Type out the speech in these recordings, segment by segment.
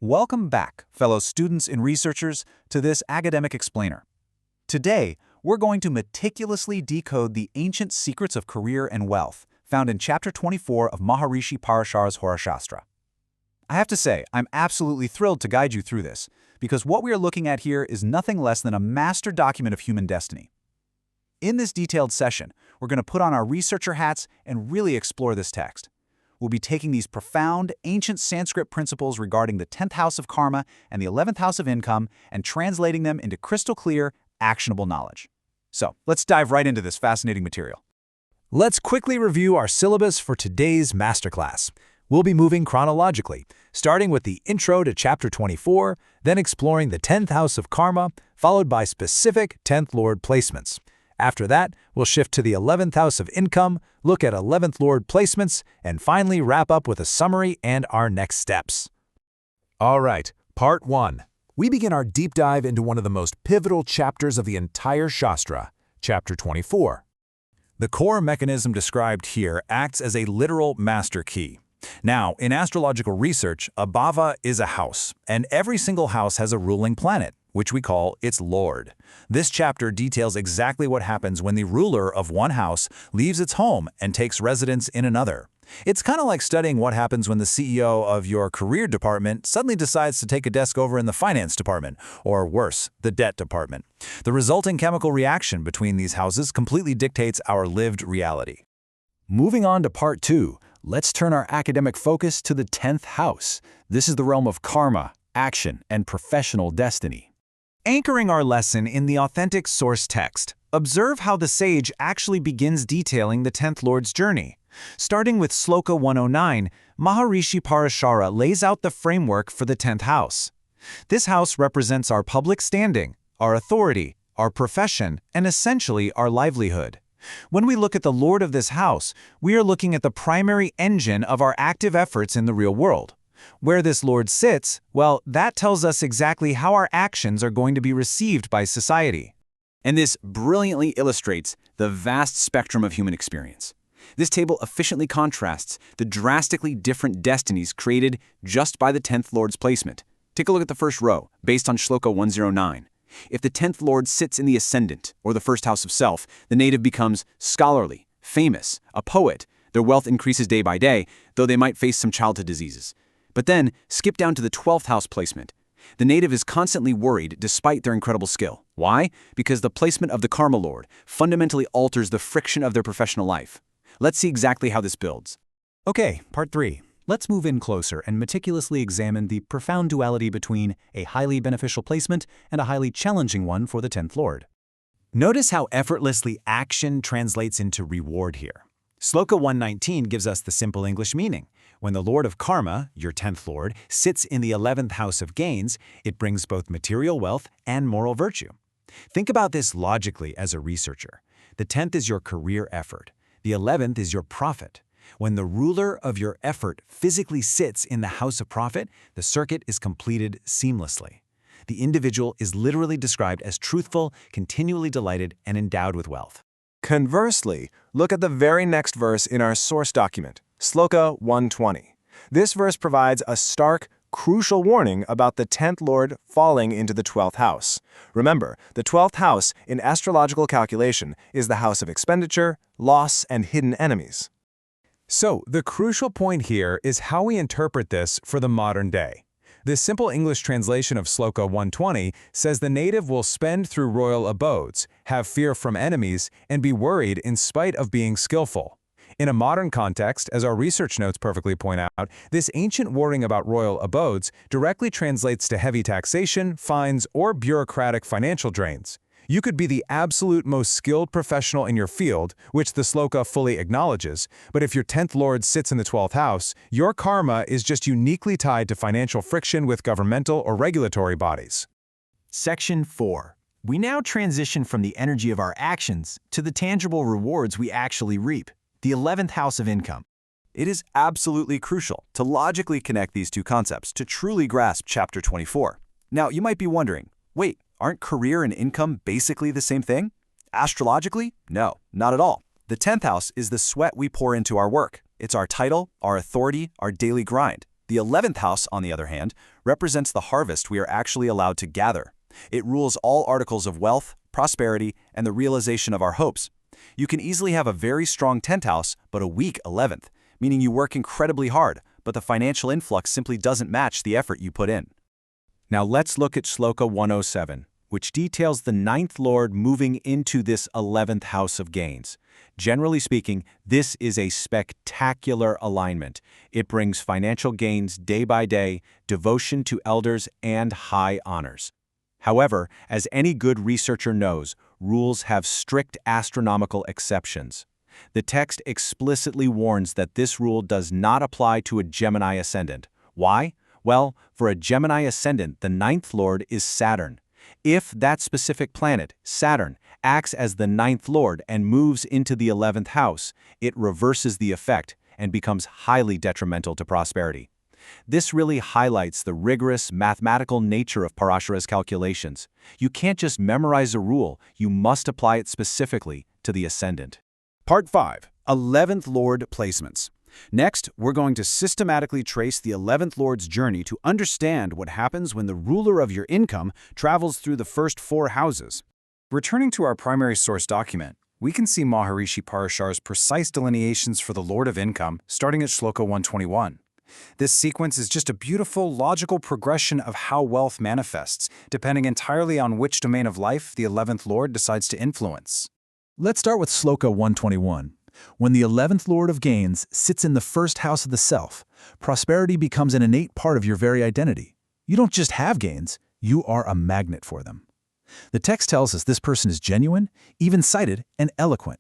Welcome back, fellow students and researchers, to this academic explainer. Today, we're going to meticulously decode the ancient secrets of career and wealth found in Chapter 24 of Maharishi Parashar's Horashastra. I have to say, I'm absolutely thrilled to guide you through this, because what we are looking at here is nothing less than a master document of human destiny. In this detailed session, we're going to put on our researcher hats and really explore this text. We'll be taking these profound, ancient Sanskrit principles regarding the 10th house of karma and the 11th house of income and translating them into crystal clear, actionable knowledge. So, let's dive right into this fascinating material. Let's quickly review our syllabus for today's masterclass. We'll be moving chronologically, starting with the intro to Chapter 24, then exploring the 10th house of karma, followed by specific 10th Lord placements. After that, we'll shift to the 11th house of income, look at 11th Lord placements, and finally wrap up with a summary and our next steps. All right, Part 1. We begin our deep dive into one of the most pivotal chapters of the entire Shastra, Chapter 24. The core mechanism described here acts as a literal master key. Now, in astrological research, a bhava is a house, and every single house has a ruling planet, which we call its lord. This chapter details exactly what happens when the ruler of one house leaves its home and takes residence in another. It's kind of like studying what happens when the CEO of your career department suddenly decides to take a desk over in the finance department, or worse, the debt department. The resulting chemical reaction between these houses completely dictates our lived reality. Moving on to Part 2, let's turn our academic focus to the 10th house. This is the realm of karma, action, and professional destiny. Anchoring our lesson in the authentic source text, observe how the sage actually begins detailing the 10th Lord's journey. Starting with Sloka 109, Maharishi Parashara lays out the framework for the 10th house. This house represents our public standing, our authority, our profession, and essentially our livelihood. When we look at the Lord of this house, we are looking at the primary engine of our active efforts in the real world. Where this Lord sits, well, that tells us exactly how our actions are going to be received by society. And this brilliantly illustrates the vast spectrum of human experience. This table efficiently contrasts the drastically different destinies created just by the 10th Lord's placement. Take a look at the first row, based on Shloka 109. If the 10th Lord sits in the ascendant, or the first house of self, the native becomes scholarly, famous, a poet. Their wealth increases day by day, though they might face some childhood diseases. But then, skip down to the 12th house placement. The native is constantly worried despite their incredible skill. Why? Because the placement of the Karma Lord fundamentally alters the friction of their professional life. Let's see exactly how this builds. Okay, Part 3. Let's move in closer and meticulously examine the profound duality between a highly beneficial placement and a highly challenging one for the 10th Lord. Notice how effortlessly action translates into reward here. Sloka 119 gives us the simple English meaning. When the Lord of Karma, your 10th Lord, sits in the 11th house of gains, it brings both material wealth and moral virtue. Think about this logically as a researcher. The 10th is your career effort. The 11th is your profit. When the ruler of your effort physically sits in the house of profit, the circuit is completed seamlessly. The individual is literally described as truthful, continually delighted, and endowed with wealth. Conversely, look at the very next verse in our source document, Sloka 120. This verse provides a stark, crucial warning about the 10th Lord falling into the 12th house. Remember, the 12th house in astrological calculation is the house of expenditure, loss, and hidden enemies. So, the crucial point here is how we interpret this for the modern day. This simple English translation of Sloka 120 says the native will spend through royal abodes, have fear from enemies, and be worried in spite of being skillful. In a modern context, as our research notes perfectly point out, this ancient worrying about royal abodes directly translates to heavy taxation, fines, or bureaucratic financial drains. You could be the absolute most skilled professional in your field, which the sloka fully acknowledges, but if your 10th Lord sits in the 12th house, your karma is just uniquely tied to financial friction with governmental or regulatory bodies. Section 4. We now transition from the energy of our actions to the tangible rewards we actually reap, the 11th house of income. It is absolutely crucial to logically connect these two concepts to truly grasp Chapter 24. Now, you might be wondering, wait, aren't career and income basically the same thing? Astrologically, no, not at all. The 10th house is the sweat we pour into our work. It's our title, our authority, our daily grind. The 11th house, on the other hand, represents the harvest we are actually allowed to gather. It rules all articles of wealth, prosperity, and the realization of our hopes. You can easily have a very strong 10th house, but a weak 11th, meaning you work incredibly hard, but the financial influx simply doesn't match the effort you put in. Now let's look at Shloka 107, which details the 9th lord moving into this 11th house of gains. Generally speaking, this is a spectacular alignment. It brings financial gains day by day, devotion to elders, and high honors. However, as any good researcher knows, rules have strict astronomical exceptions. The text explicitly warns that this rule does not apply to a Gemini ascendant. Why? Well, for a Gemini ascendant, the 9th lord is Saturn. If that specific planet, Saturn, acts as the 9th lord and moves into the 11th house, it reverses the effect and becomes highly detrimental to prosperity. This really highlights the rigorous mathematical nature of Parashara's calculations. You can't just memorize a rule, you must apply it specifically to the ascendant. Part 5. 11th Lord Placements. Next, we're going to systematically trace the 11th Lord's journey to understand what happens when the ruler of your income travels through the first 4 houses. Returning to our primary source document, we can see Maharishi Parashar's precise delineations for the Lord of Income starting at Shloka 121. This sequence is just a beautiful, logical progression of how wealth manifests, depending entirely on which domain of life the 11th Lord decides to influence. Let's start with Shloka 121. When the 11th lord of gains sits in the first house of the self, prosperity becomes an innate part of your very identity. You don't just have gains, you are a magnet for them. The text tells us this person is genuine, even-sighted, and eloquent.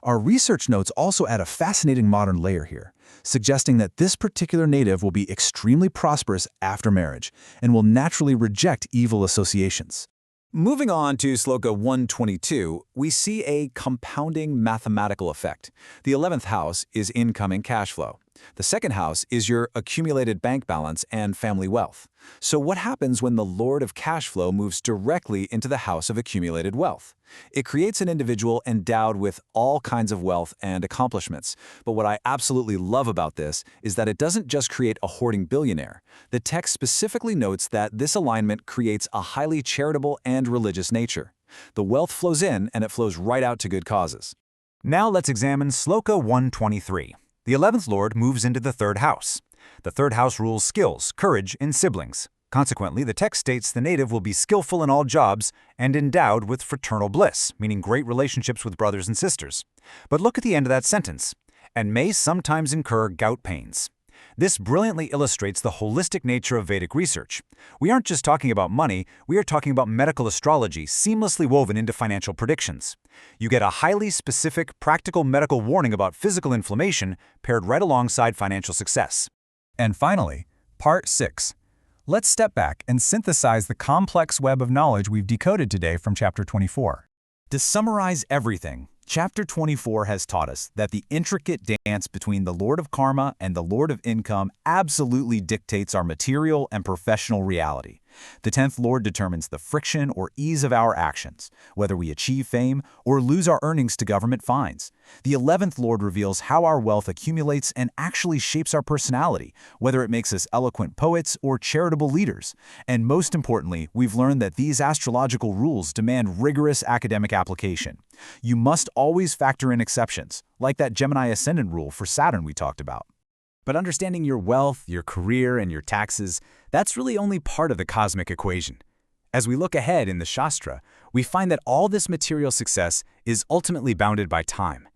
Our research notes also add a fascinating modern layer here, suggesting that this particular native will be extremely prosperous after marriage and will naturally reject evil associations. Moving on to Shloka 122, we see a compounding mathematical effect. The 11th house is income and cash flow. The second house is your accumulated bank balance and family wealth. So what happens when the Lord of cash flow moves directly into the house of accumulated wealth? It creates an individual endowed with all kinds of wealth and accomplishments. But what I absolutely love about this is that it doesn't just create a hoarding billionaire. The text specifically notes that this alignment creates a highly charitable and religious nature. The wealth flows in and it flows right out to good causes. Now let's examine Shloka 123. The 11th lord moves into the 3rd house. The 3rd house rules skills, courage, and siblings. Consequently, the text states the native will be skillful in all jobs and endowed with fraternal bliss, meaning great relationships with brothers and sisters. But look at the end of that sentence, and may sometimes incur gout pains. This brilliantly illustrates the holistic nature of Vedic research. We aren't just talking about money, we are talking about medical astrology seamlessly woven into financial predictions. You get a highly specific, practical medical warning about physical inflammation paired right alongside financial success. And finally, Part 6. Let's step back and synthesize the complex web of knowledge we've decoded today from Chapter 24. To summarize everything, Chapter 24 has taught us that the intricate dance between the Lord of Karma and the Lord of Income absolutely dictates our material and professional reality. The 10th Lord determines the friction or ease of our actions, whether we achieve fame or lose our earnings to government fines. The 11th Lord reveals how our wealth accumulates and actually shapes our personality, whether it makes us eloquent poets or charitable leaders. And most importantly, we've learned that these astrological rules demand rigorous academic application. You must always factor in exceptions, like that Gemini ascendant rule for Saturn we talked about. But understanding your wealth, your career, and your taxes, that's really only part of the cosmic equation. As we look ahead in the Shastra, we find that all this material success is ultimately bounded by time.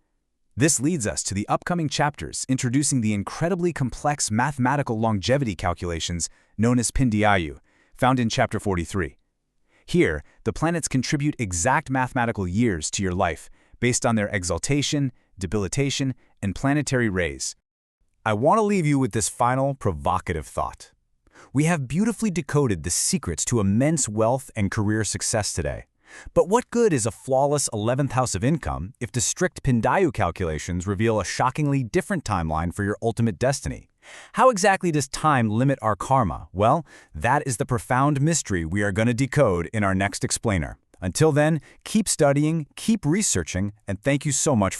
This leads us to the upcoming chapters introducing the incredibly complex mathematical longevity calculations known as Pindayu, found in Chapter 43. Here, the planets contribute exact mathematical years to your life based on their exaltation, debilitation, and planetary rays. I want to leave you with this final, provocative thought. We have beautifully decoded the secrets to immense wealth and career success today. But what good is a flawless 11th house of income if the strict Pindayu calculations reveal a shockingly different timeline for your ultimate destiny? How exactly does time limit our karma? Well, that is the profound mystery we are going to decode in our next explainer. Until then, keep studying, keep researching, and thank you so much for